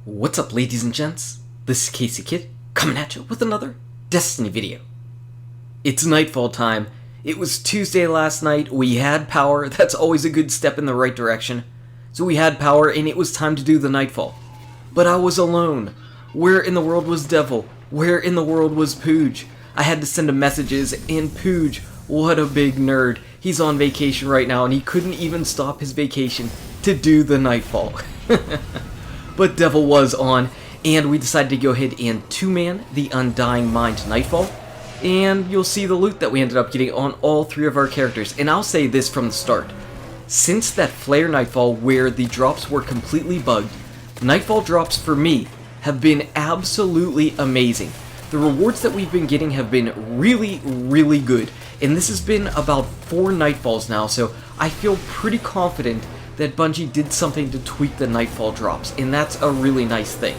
What's up, ladies and gents? This is KSigKid, coming at you with another Destiny video. It's nightfall time. It was Tuesday last night, we had power, that's always a good step in the right direction. So we had power and it was time to do the nightfall. But I was alone. Where in the world was Devil? Where in the world was Pooj? I had to send him messages, and Pooj, what a big nerd. He's on vacation right now and he couldn't even stop his vacation to do the nightfall. But Devil was on, and we decided to go ahead and two-man the Undying Mind Nightfall, and you'll see the loot that we ended up getting on all three of our characters. And I'll say this from the start, since that Flare Nightfall where the drops were completely bugged, Nightfall drops for me have been absolutely amazing. The rewards that we've been getting have been really good, and this has been about 4 Nightfalls now, so I feel pretty confident that Bungie did something to tweak the Nightfall drops, and that's a really nice thing.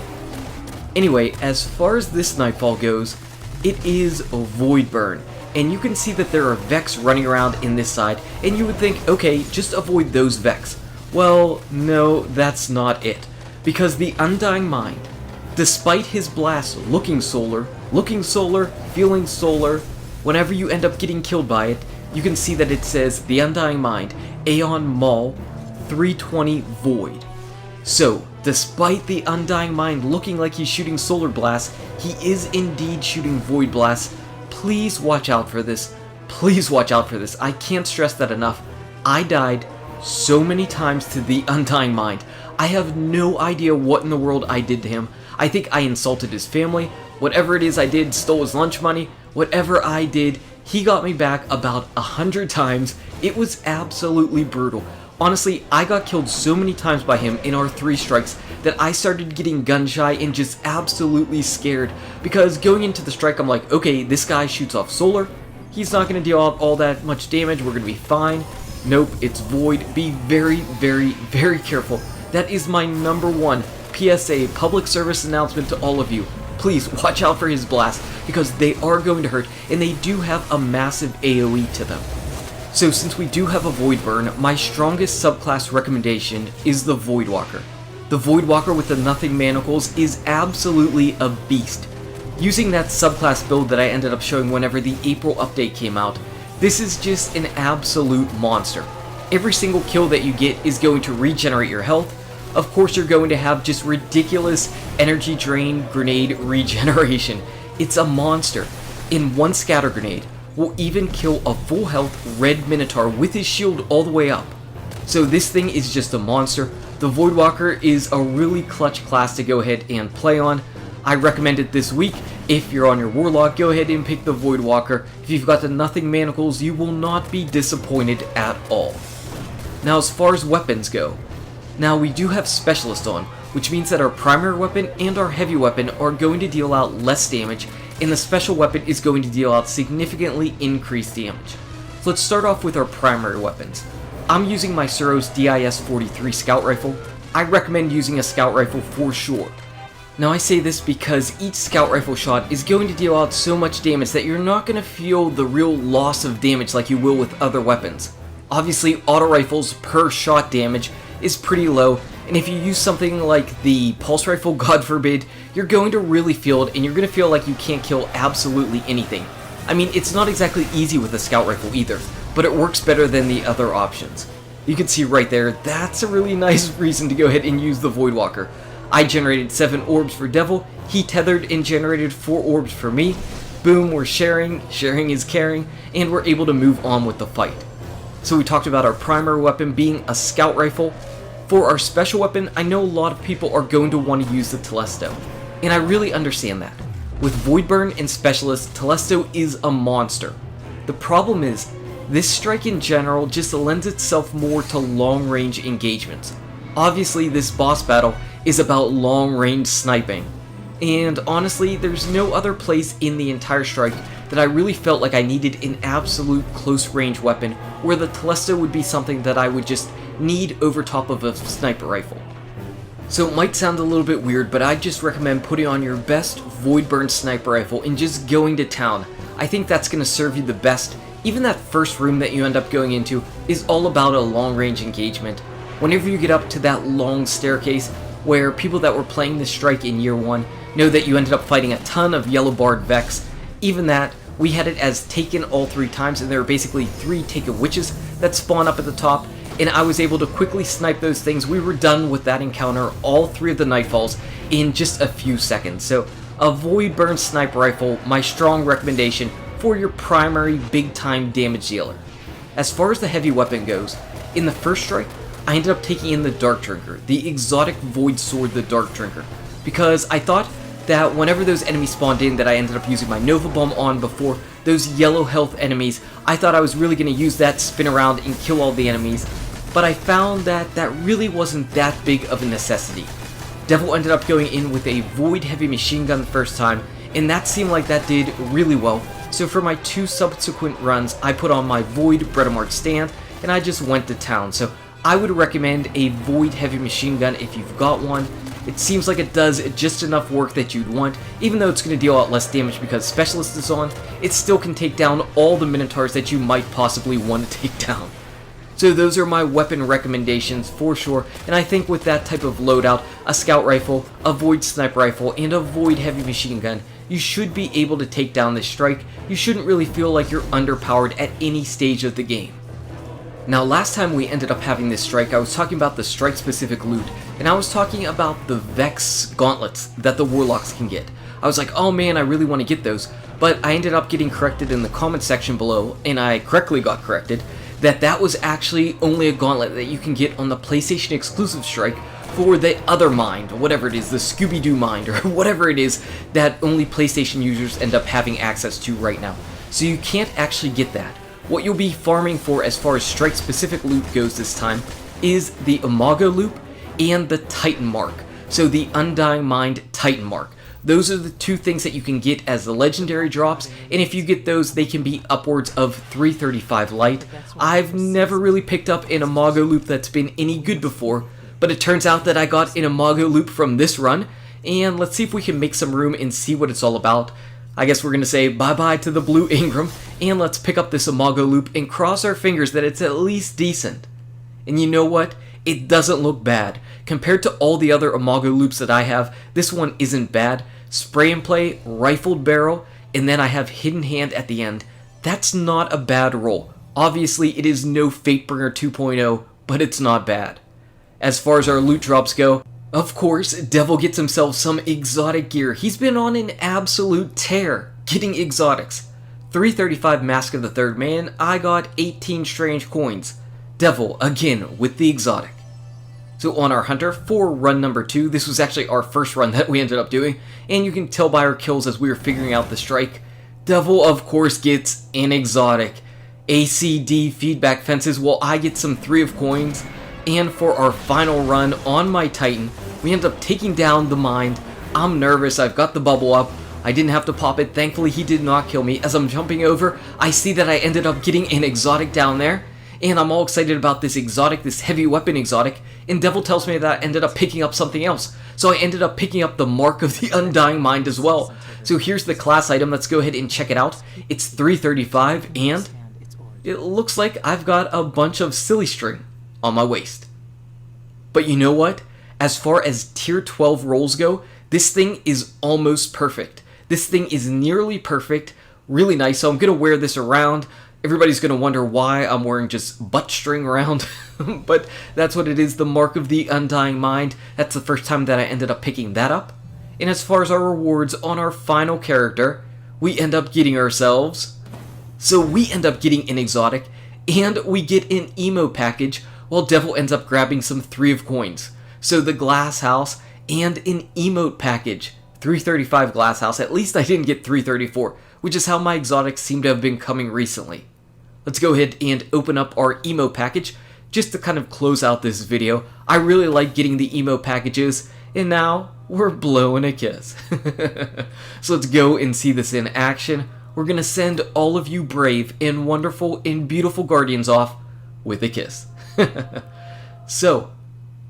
Anyway, as far as this Nightfall goes, it is Void Burn, and you can see that there are Vex running around in this side, and you would think, okay, just avoid those Vex. Well, no, that's not it, because the Undying Mind, despite his blast looking solar, feeling solar, whenever you end up getting killed by it, you can see that it says the Undying Mind, Aeon Maul, 320 Void. So, despite the Undying Mind looking like he's shooting solar blasts, he is indeed shooting void blasts. Please watch out for this. Please watch out for this. I can't stress that enough. I died so many times to the Undying Mind. I have no idea what in the world I did to him. I think I insulted his family. Whatever it is I did, stole his lunch money. Whatever I did, he got me back about 100 times. It was absolutely brutal. Honestly, I got killed so many times by him in our 3 strikes that I started getting gun shy and just absolutely scared, because going into the strike I'm like, okay, this guy shoots off solar, he's not going to deal out all that much damage, we're going to be fine. Nope, it's void. Be very careful. That is my #1 PSA, public service announcement to all of you. Please watch out for his blast, because they are going to hurt, and they do have a massive AoE to them. So since we do have a Void Burn, my strongest subclass recommendation is the Void Walker. The Void Walker with the Nothing Manacles is absolutely a beast. Using that subclass build that I ended up showing whenever the April update came out, this is just an absolute monster. Every single kill that you get is going to regenerate your health. Of course you're going to have just ridiculous energy drain grenade regeneration. It's a monster. In one scatter grenade, will even kill a full health red Minotaur with his shield all the way up. So this thing is just a monster. The Voidwalker is a really clutch class to go ahead and play on. I recommend it this week. If you're on your Warlock, go ahead and pick the Voidwalker. If you've got the Nothing Manacles, you will not be disappointed at all. Now as far as weapons go, now we do have Specialist on, which means that our primary weapon and our heavy weapon are going to deal out less damage, and the special weapon is going to deal out significantly increased damage. So let's start off with our primary weapons. I'm using my Suros DIS-43 Scout Rifle. I recommend using a Scout Rifle for sure. Now I say this because each Scout Rifle shot is going to deal out so much damage that you're not going to feel the real loss of damage like you will with other weapons. Obviously, auto rifles per shot damage is pretty low, and if you use something like the Pulse Rifle, God forbid, you're going to really feel it, and you're going to feel like you can't kill absolutely anything. I mean, it's not exactly easy with a Scout Rifle either, but it works better than the other options. You can see right there, that's a really nice reason to go ahead and use the Voidwalker. I generated 7 orbs for Devil, he tethered and generated 4 orbs for me. Boom, we're sharing is caring, and we're able to move on with the fight. So we talked about our primary weapon being a Scout Rifle. For our special weapon, I know a lot of people are going to want to use the Telesto, and I really understand that. With Void Burn and Specialist, Telesto is a monster. The problem is, this strike in general just lends itself more to long-range engagements. Obviously, this boss battle is about long-range sniping, and honestly, there's no other place in the entire strike that I really felt like I needed an absolute close-range weapon where the Telesto would be something that I would just need over top of a sniper rifle. So it might sound a little bit weird, but I just recommend putting on your best Void Burn sniper rifle and just going to town. I think that's going to serve you the best. Even that first room that you end up going into is all about a long range engagement. Whenever you get up to that long staircase, where people that were playing this strike in year 1 know that you ended up fighting a ton of yellow barred Vex. Even that, we had it as taken all 3 times, and there were basically 3 taken witches that spawn up at the top, and I was able to quickly snipe those things. We were done with that encounter, all 3 of the Nightfalls, in just a few seconds. So a Void Burn Sniper Rifle, my strong recommendation for your primary big time damage dealer. As far as the heavy weapon goes, in the first strike, I ended up taking in the Dark Drinker, the exotic Void Sword, the Dark Drinker, because I thought that whenever those enemies spawned in that I ended up using my Nova Bomb on before, those yellow health enemies, I thought I was really going to use that, spin around, and kill all the enemies, but I found that that really wasn't that big of a necessity. Devil ended up going in with a Void Heavy Machine Gun the first time, and that seemed like that did really well, so for my 2 subsequent runs, I put on my Void Bredomart stand, and I just went to town. So I would recommend a Void Heavy Machine Gun if you've got one. It seems like it does just enough work that you'd want. Even though it's going to deal out less damage because Specialist is on, it still can take down all the Minotaurs that you might possibly want to take down. So those are my weapon recommendations for sure, and I think with that type of loadout, a Scout Rifle, a Void Sniper Rifle, and a Void Heavy Machine Gun, you should be able to take down this strike. You shouldn't really feel like you're underpowered at any stage of the game. Now last time we ended up having this strike, I was talking about the strike specific loot, and I was talking about the Vex gauntlets that the Warlocks can get. I was like, oh man, I really want to get those, but I ended up getting corrected in the comment section below, and I correctly got corrected, that was actually only a gauntlet that you can get on the PlayStation exclusive strike for the other mind, whatever it is, the Scooby-Doo mind, or whatever it is that only PlayStation users end up having access to right now. So you can't actually get that. What you'll be farming for as far as strike-specific loot goes this time is the Imago Loop and the Titan Mark. So the Undying Mind Titan Mark. Those are the 2 things that you can get as the legendary drops, and if you get those, they can be upwards of 335 light. I've never really picked up an Imago Loop that's been any good before, but it turns out that I got an Imago Loop from this run, and let's see if we can make some room and see what it's all about. I guess we're going to say bye-bye to the blue Ingram, and let's pick up this Imago Loop and cross our fingers that it's at least decent. And you know what? It doesn't look bad. Compared to all the other Imago Loops that I have, this one isn't bad. Spray and play, rifled barrel, and then I have hidden hand at the end. That's not a bad roll. Obviously, it is no Fatebringer 2.0, but it's not bad. As far as our loot drops go, of course, Devil gets himself some exotic gear. He's been on an absolute tear getting exotics. 335 Mask of the Third Man, I got 18 strange coins. Devil, again, with the exotic. So on our Hunter, for run number 2, this was actually our first run that we ended up doing, and you can tell by our kills as we were figuring out the strike, Devil of course gets an exotic. ACD feedback fences, while I get some 3 of coins, and for our final run on my Titan, we end up taking down the Mind. I'm nervous, I've got the bubble up, I didn't have to pop it, thankfully he did not kill me. As I'm jumping over, I see that I ended up getting an exotic down there, and I'm all excited about this exotic, this heavy weapon exotic, and Devil tells me that I ended up picking up something else. So I ended up picking up the Mark of the Undying Mind as well. So here's the class item, let's go ahead and check it out. It's 335, and it looks like I've got a bunch of silly string on my waist. But you know what? As far as tier 12 rolls go, this thing is almost perfect. This thing is nearly perfect, really nice, so I'm going to wear this around. Everybody's going to wonder why I'm wearing just butt string around, but that's what it is, the Mark of the Undying Mind. That's the first time that I ended up picking that up. And as far as our rewards on our final character, we end up getting ourselves. So we end up getting an exotic, and we get an emo package, while Devil ends up grabbing some 3 of coins. So the Glass House and an emote package. 335 Glass House, at least I didn't get 334, which is how my exotics seem to have been coming recently. Let's go ahead and open up our emo package, just to kind of close out this video. I really like getting the emo packages, and now we're blowing a kiss. So let's go and see this in action. We're going to send all of you brave and wonderful and beautiful guardians off with a kiss. So,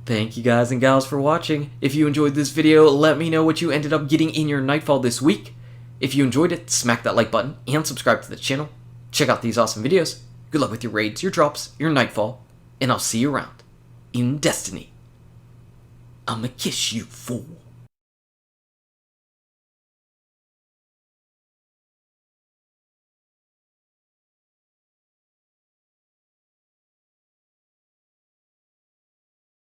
thank you guys and gals for watching. If you enjoyed this video, let me know what you ended up getting in your Nightfall this week. If you enjoyed it, smack that like button and subscribe to the channel. Check out these awesome videos. Good luck with your raids, your drops, your Nightfall, and I'll see you around in Destiny. I'ma kiss you, fool.